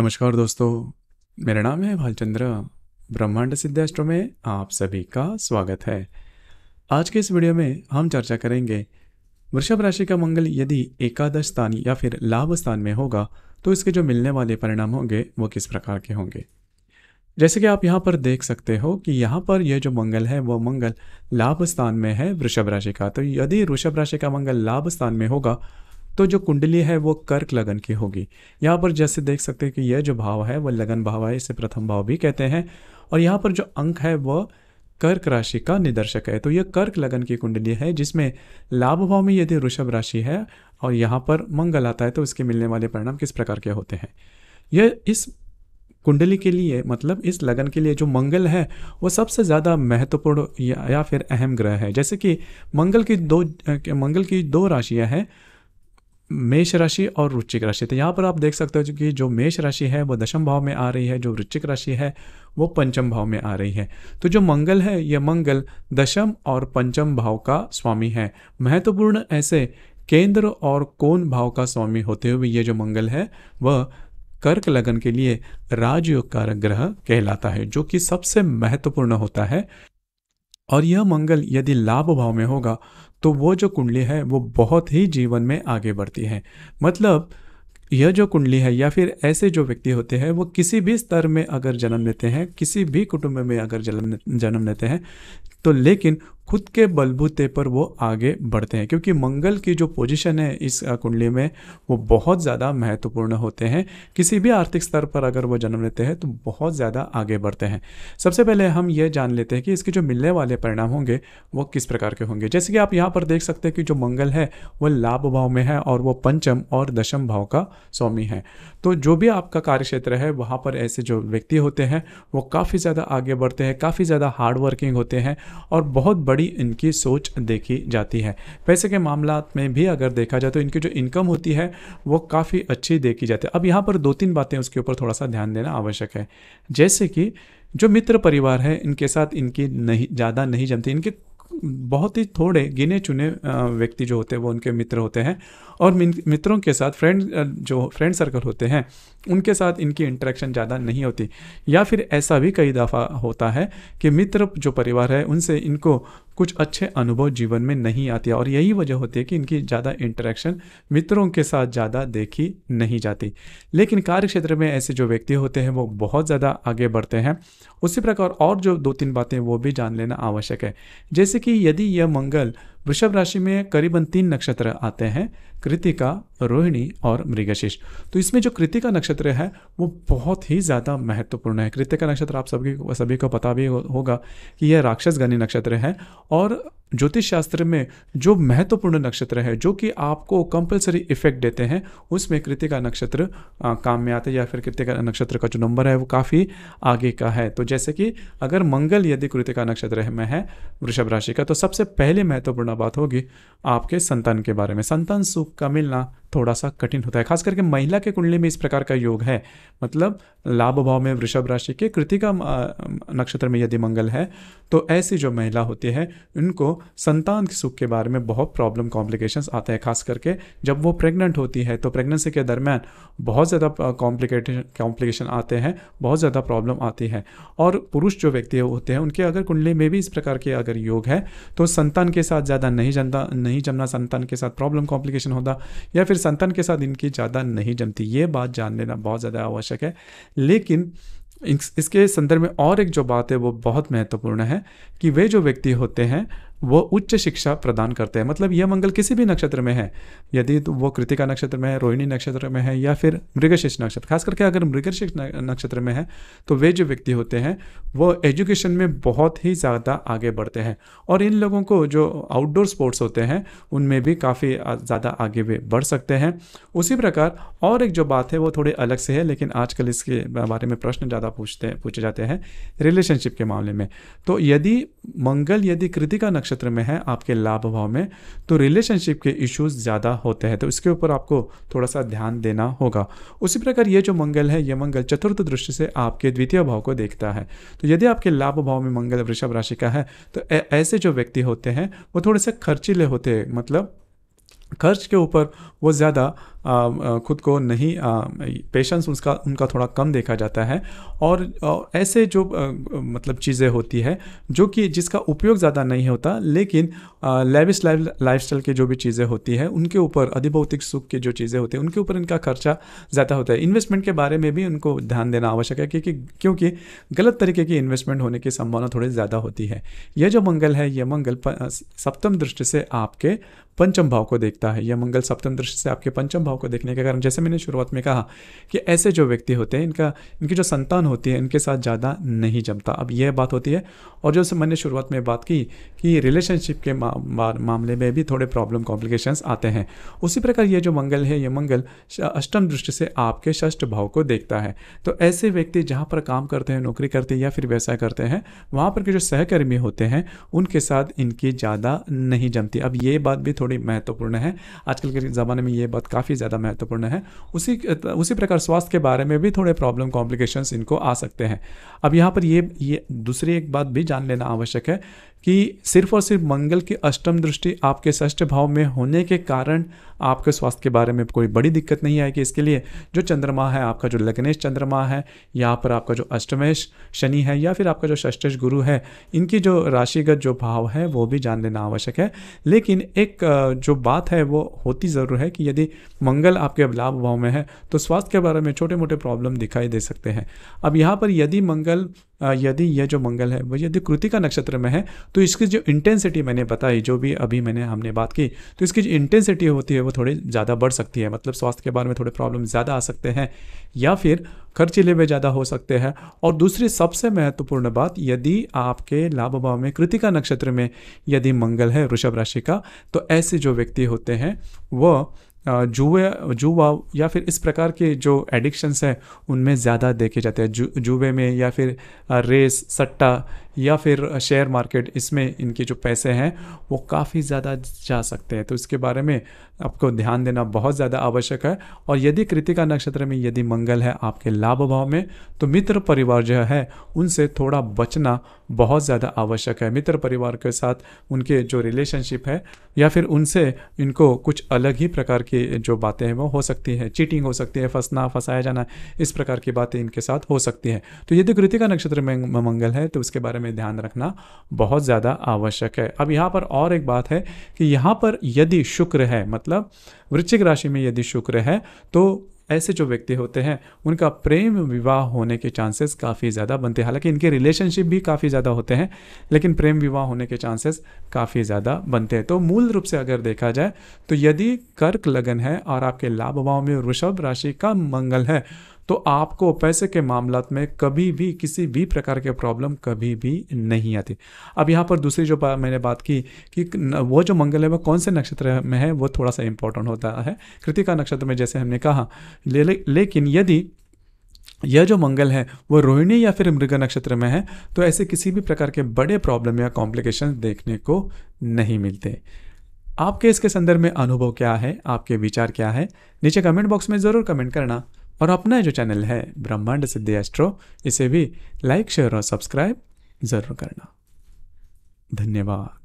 नमस्कार दोस्तों, मेरा नाम है भालचंद्र। ब्रह्मांड सिद्ध एस्ट्रो में आप सभी का स्वागत है। आज के इस वीडियो में हम चर्चा करेंगे वृषभ राशि का मंगल यदि एकादश स्थान या फिर लाभ स्थान में होगा तो इसके जो मिलने वाले परिणाम होंगे वो किस प्रकार के होंगे। जैसे कि आप यहाँ पर देख सकते हो कि यहाँ पर यह जो मंगल है वो मंगल लाभ स्थान में है वृषभ राशि का। तो यदि वृषभ राशि का मंगल लाभ स्थान में होगा तो जो कुंडली है वो कर्क लगन की होगी। यहाँ पर जैसे देख सकते हैं कि यह जो भाव है वो लगन भाव है, इसे प्रथम भाव भी कहते हैं। और यहाँ पर जो अंक है वह कर्क राशि का निदर्शक है। तो यह कर्क लगन की कुंडली है जिसमें लाभ भाव में यदि वृषभ राशि है और यहाँ पर मंगल आता है तो इसके मिलने वाले परिणाम किस प्रकार के होते हैं। यह इस कुंडली के लिए मतलब इस लगन के लिए जो मंगल है वो सबसे ज़्यादा महत्वपूर्ण या फिर अहम ग्रह है। जैसे कि मंगल की दो राशियाँ हैं, मेष राशि और वृश्चिक राशि। तो यहाँ पर आप देख सकते हो कि जो मेष राशि है वो दशम भाव में आ रही है, जो वृश्चिक राशि है वो पंचम भाव में आ रही है। तो जो मंगल है यह मंगल दशम और पंचम भाव का स्वामी है। महत्वपूर्ण ऐसे केंद्र और कोण भाव का स्वामी होते हुए ये जो मंगल है वह कर्क लगन के लिए राजयोग कारक ग्रह कहलाता है, जो कि सबसे महत्वपूर्ण होता है। और यह मंगल यदि लाभ भाव में होगा तो वो जो कुंडली है वो बहुत ही जीवन में आगे बढ़ती है। मतलब यह जो कुंडली है या फिर ऐसे जो व्यक्ति होते हैं वो किसी भी स्तर में अगर जन्म लेते हैं, किसी भी कुटुंब में अगर जन्म लेते हैं तो लेकिन खुद के बलबूते पर वो आगे बढ़ते हैं, क्योंकि मंगल की जो पोजीशन है इस कुंडली में वो बहुत ज़्यादा महत्वपूर्ण होते हैं। किसी भी आर्थिक स्तर पर अगर वो जन्म लेते हैं तो बहुत ज़्यादा आगे बढ़ते हैं। सबसे पहले हम ये जान लेते हैं कि इसके जो मिलने वाले परिणाम होंगे वो किस प्रकार के होंगे। जैसे कि आप यहाँ पर देख सकते हैं कि जो मंगल है वो लाभ भाव में है और वो पंचम और दशम भाव का स्वामी है। तो जो भी आपका कार्य क्षेत्र है वहाँ पर ऐसे जो व्यक्ति होते हैं वो काफ़ी ज़्यादा आगे बढ़ते हैं, काफ़ी ज़्यादा हार्ड वर्किंग होते हैं और बहुत बड़ी इनकी सोच देखी जाती है। पैसे के मामलात में भी अगर देखा जाए तो इनकी जो इनकम होती है वो काफ़ी अच्छी देखी जाती है। अब यहाँ पर दो तीन बातें उसके ऊपर थोड़ा सा ध्यान देना आवश्यक है। जैसे कि जो मित्र परिवार है इनके साथ इनकी ज़्यादा नहीं जमती। इनके बहुत ही थोड़े गिने चुने व्यक्ति जो होते हैं वो उनके मित्र होते हैं और मित्रों के साथ फ्रेंड सर्कल होते हैं उनके साथ इनकी इंटरेक्शन ज़्यादा नहीं होती। या फिर ऐसा भी कई दफ़ा होता है कि मित्र जो परिवार है उनसे इनको कुछ अच्छे अनुभव जीवन में नहीं आती और यही वजह होती है कि इनकी ज़्यादा इंटरेक्शन मित्रों के साथ ज़्यादा देखी नहीं जाती। लेकिन कार्य क्षेत्र में ऐसे जो व्यक्ति होते हैं वो बहुत ज़्यादा आगे बढ़ते हैं। उसी प्रकार और जो दो तीन बातें वो भी जान लेना आवश्यक है। जैसे कि यदि यह मंगल वृषभ राशि में करीबन 3 नक्षत्र आते हैं, कृतिका, रोहिणी और मृगशीर्ष। तो इसमें जो कृतिका नक्षत्र है वो बहुत ही ज़्यादा महत्वपूर्ण है। कृतिका नक्षत्र आप सभी को पता भी होगा कि यह राक्षसगणी नक्षत्र है और ज्योतिष शास्त्र में जो महत्वपूर्ण नक्षत्र है जो कि आपको कंपलसरी इफेक्ट देते हैं उसमें कृतिका नक्षत्र काम में आते हैं, या फिर कृतिका नक्षत्र का जो नंबर है वो काफ़ी आगे का है। तो जैसे कि अगर मंगल यदि कृतिका नक्षत्र में है वृषभ राशि का तो सबसे पहले महत्वपूर्ण बात होगी आपके संतान के बारे में। संतान सुख का मिलना थोड़ा सा कठिन होता है, खास करके महिला के कुंडली में इस प्रकार का योग है। मतलब लाभ भाव में वृषभ राशि के कृतिका नक्षत्र में यदि मंगल है तो ऐसी जो महिला होती है उनको संतान के सुख के बारे में बहुत प्रॉब्लम कॉम्प्लिकेशंस आते हैं। खास करके जब वो प्रेग्नेंट होती है तो प्रेगनेंसी के दरमियान बहुत ज़्यादा कॉम्प्लिकेशन आते हैं, बहुत ज़्यादा प्रॉब्लम आती है। और पुरुष जो व्यक्ति होते हैं उनके अगर कुंडली में भी इस प्रकार के अगर योग है तो संतान के साथ ज़्यादा नहीं जमना, संतान के साथ प्रॉब्लम कॉम्प्लिकेशन होता या फिर संतान के साथ इनकी ज़्यादा नहीं जमती। ये बात जान लेना बहुत ज़्यादा आवश्यक है। लेकिन इसके संदर्भ में और एक जो बात है वो बहुत महत्वपूर्ण है कि वे जो व्यक्ति होते हैं वो उच्च शिक्षा प्रदान करते हैं। मतलब यह मंगल किसी भी नक्षत्र में है, यदि तो वो कृतिका नक्षत्र में है, रोहिणी नक्षत्र में है या फिर मृगशीर्ष नक्षत्र, खास करके अगर मृगशीर्ष नक्षत्र में है तो वे जो व्यक्ति होते हैं वो एजुकेशन में बहुत ही ज़्यादा आगे बढ़ते हैं और इन लोगों को जो आउटडोर स्पोर्ट्स होते हैं उनमें भी काफ़ी ज़्यादा आगे वे बढ़ सकते हैं। उसी प्रकार और एक जो बात है वो थोड़ी अलग से है, लेकिन आजकल इसके बारे में प्रश्न ज़्यादा पूछे जाते हैं रिलेशनशिप के मामले में। तो यदि मंगल यदि कृतिका नक्षत्र में है आपके लाभ भाव में तो रिलेशनशिप के इश्यूज ज़्यादा होते हैं, तो इसके ऊपर आपको थोड़ा सा ध्यान देना होगा। उसी प्रकार ये जो मंगल है ये मंगल चतुर्थ दृष्टि से आपके द्वितीय भाव को देखता है। तो यदि आपके लाभ भाव में मंगल वृषभ राशि का है तो ऐसे जो व्यक्ति होते हैं वो थोड़े से खर्चीले होते हैं। मतलब खर्च के ऊपर वो ज़्यादा खुद को नहीं, पेशेंस उनका थोड़ा कम देखा जाता है। और ऐसे जो मतलब चीज़ें होती है जो कि जिसका उपयोग ज़्यादा नहीं होता, लेकिन लेविश लाइफस्टाइल की जो भी चीज़ें होती है उनके ऊपर, अधिभौतिक सुख की जो चीज़ें होती हैं उनके ऊपर इनका खर्चा ज़्यादा होता है। इन्वेस्टमेंट के बारे में भी उनको ध्यान देना आवश्यक है, क्योंकि गलत तरीके की इन्वेस्टमेंट होने की संभावना थोड़ी ज़्यादा होती है। यह जो मंगल है, यह मंगल सप्तम दृष्टि से आपके पंचम भाव को देखता है। यह मंगल सप्तम दृष्टि से आपके पंचम भाव को देखने के कारण, जैसे मैंने शुरुआत में कहा कि ऐसे जो व्यक्ति होते हैं इनकी जो संतान होती है इनके साथ ज़्यादा नहीं जमता। अब यह बात होती है। और जो मैंने शुरुआत में बात की कि रिलेशनशिप के मामले में भी थोड़े प्रॉब्लम कॉम्प्लिकेशंस आते हैं, उसी प्रकार ये जो मंगल है, ये मंगल अष्टम दृष्टि से आपके षष्ठ भाव को देखता है। तो ऐसे व्यक्ति जहाँ पर काम करते हैं, नौकरी करते हैं या फिर व्यवसाय करते हैं, वहाँ पर के जो सहकर्मी होते हैं उनके साथ इनकी ज़्यादा नहीं जमती। अब ये बात भी थोड़ी महत्वपूर्ण है, आजकल के ज़माने में ये बात काफ़ी ज़्यादा महत्वपूर्ण है। उसी प्रकार स्वास्थ्य के बारे में भी थोड़े प्रॉब्लम कॉम्प्लिकेशंस इनको आ सकते हैं। अब यहाँ पर ये दूसरी एक बात भी जान लेना आवश्यक है कि सिर्फ और सिर्फ मंगल की अष्टम दृष्टि आपके षष्ठ भाव में होने के कारण आपके स्वास्थ्य के बारे में कोई बड़ी दिक्कत नहीं आएगी। इसके लिए जो चंद्रमा है, आपका जो लग्नेश चंद्रमा है, यहाँ पर आपका जो अष्टमेश शनि है या फिर आपका जो षष्ठेश गुरु है, इनकी जो राशिगत जो भाव है वो भी जान लेना आवश्यक है। लेकिन एक जो बात है वो होती ज़रूर है कि यदि मंगल आपके लाभ भाव में है तो स्वास्थ्य के बारे में छोटे मोटे प्रॉब्लम दिखाई दे सकते हैं। अब यहाँ पर यदि यह जो मंगल है वो यदि कृतिका नक्षत्र में है तो इसकी जो इंटेंसिटी मैंने बताई, जो भी अभी हमने बात की, तो इसकी जो इंटेंसिटी होती है वो थोड़ी ज़्यादा बढ़ सकती है। मतलब स्वास्थ्य के बारे में थोड़े प्रॉब्लम ज़्यादा आ सकते हैं या फिर खर्चीले में ज़्यादा हो सकते हैं। और दूसरी सबसे महत्वपूर्ण बात, यदि आपके लाभ भाव में कृतिका नक्षत्र में यदि मंगल है वृषभ राशि का, तो ऐसे जो व्यक्ति होते हैं वो जुआ या फिर इस प्रकार के जो एडिक्शंस है उनमें ज़्यादा देखे जाते हैं। जुए में या फिर रेस, सट्टा या फिर शेयर मार्केट, इसमें इनके जो पैसे हैं वो काफ़ी ज़्यादा जा सकते हैं। तो इसके बारे में आपको ध्यान देना बहुत ज़्यादा आवश्यक है। और यदि कृतिका नक्षत्र में यदि मंगल है आपके लाभ भाव में, तो मित्र परिवार जो है उनसे थोड़ा बचना बहुत ज़्यादा आवश्यक है। मित्र परिवार के साथ उनके जो रिलेशनशिप है या फिर उनसे इनको कुछ अलग ही प्रकार की जो बातें हैं वो हो सकती है, चीटिंग हो सकती है, फंसाया जाना, इस प्रकार की बातें इनके साथ हो सकती है। तो यदि कृतिका नक्षत्र में मंगल है तो उसके बारे में ध्यान रखना बहुत ज़्यादा आवश्यक है। अब यहाँ पर और एक बात है कि यहाँ पर यदि शुक्र है, मतलब वृश्चिक राशि में यदि शुक्र है, तो ऐसे जो व्यक्ति होते हैं उनका प्रेम विवाह होने के चांसेस काफ़ी ज़्यादा बनते हैं। हालांकि इनके रिलेशनशिप भी काफ़ी ज़्यादा होते हैं, लेकिन प्रेम विवाह होने के चांसेस काफ़ी ज़्यादा बनते हैं। तो मूल रूप से अगर देखा जाए तो यदि कर्क लगन है और आपके लाभ भाव में वृषभ राशि का मंगल है, तो आपको पैसे के मामलात में कभी भी किसी भी प्रकार के प्रॉब्लम कभी भी नहीं आती। अब यहाँ पर दूसरी जो मैंने बात की कि वो जो मंगल है वो कौन से नक्षत्र में है, वो थोड़ा सा इंपॉर्टेंट होता है। कृतिका नक्षत्र में जैसे हमने कहा, लेकिन यदि यह जो मंगल है वो रोहिणी या फिर मृग नक्षत्र में है तो ऐसे किसी भी प्रकार के बड़े प्रॉब्लम या कॉम्प्लिकेशन देखने को नहीं मिलते। आपके इसके संदर्भ में अनुभव क्या है, आपके विचार क्या है, नीचे कमेंट बॉक्स में ज़रूर कमेंट करना। और अपना जो चैनल है ब्रह्मांड सिद्धि एस्ट्रो, इसे भी लाइक, शेयर और सब्सक्राइब ज़रूर करना। धन्यवाद।